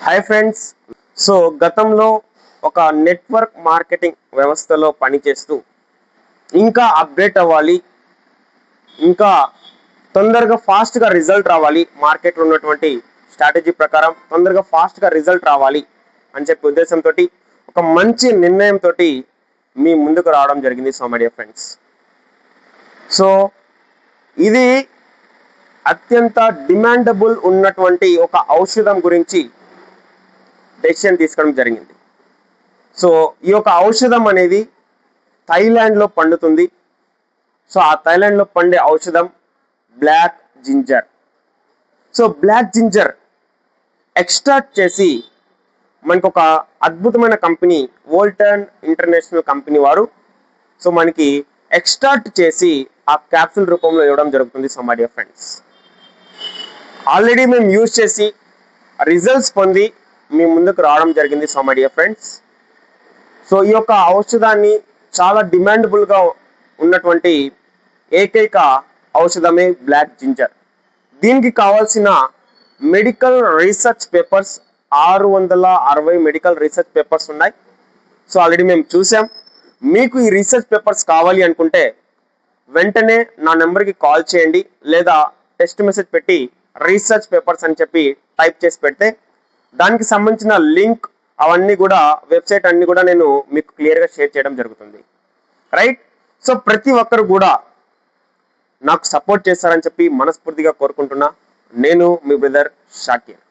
Hi friends. So గతంలో ఒక network marketing వ్యవస్థలో పనిచేస్తూ ఇంకా అప్డేట్ అవ్వాలి, ఇంకా తొందరగా ఫాస్ట్గా రిజల్ట్ రావాలి, మార్కెట్లో ఉన్నటువంటి స్ట్రాటజీ ప్రకారం తొందరగా ఫాస్ట్గా రిజల్ట్ రావాలి అని చెప్పే ఉద్దేశంతో ఒక మంచి నిర్ణయంతో మీ ముందుకు రావడం జరిగింది. So my dear friends, so ఇది అత్యంత డిమాండబుల్ ఉన్నటువంటి ఒక ఔషధం గురించి డెసిషన్ తీసుకోవడం జరిగింది. సో ఈ యొక్క ఔషధం అనేది థాయిలాండ్లో పండుతుంది. సో ఆ థాయిలాండ్లో పండే ఔషధం black ginger. So black ginger extract చేసి మనకు ఒక అద్భుతమైన కంపెనీ వోల్టన్ ఇంటర్నేషనల్ కంపెనీ వారు సో మనకి ఎక్స్ట్రాక్ట్ చేసి ఆ క్యాప్సూల్ రూపంలో ఇవ్వడం జరుగుతుంది. So my dear friends, already మేము యూజ్ చేసి రిజల్ట్స్ పొంది మీ ముందుకు రావడం జరిగింది. So my dear friends, so ఈ యొక్క ఔషధాన్ని చాలా డిమాండబుల్గా ఉన్నటువంటి ఏకైక ఔషధమే బ్లాక్ జింజర్. దీనికి కావాల్సిన medical research papers 660 medical research papers ఉన్నాయి. సో ఆల్రెడీ మేము చూసాం. మీకు ఈ రీసెర్చ్ పేపర్స్ కావాలి అనుకుంటే వెంటనే నా నెంబర్కి కాల్ చేయండి, లేదా టెక్స్ట్ మెసేజ్ పెట్టి రీసెర్చ్ పేపర్స్ అని చెప్పి టైప్ చేసి పెడితే దానికి సంబంధించిన లింక్ అవన్నీ కూడా వెబ్సైట్ అన్ని కూడా నేను మీకు క్లియర్గా షేర్ చేయడం జరుగుతుంది. రైట్. సో ప్రతి ఒక్కరు కూడా నాకు సపోర్ట్ చేస్తారని చెప్పి మనస్ఫూర్తిగా కోరుకుంటున్నా. నేను మీ బ్రదర్ షాకిర్.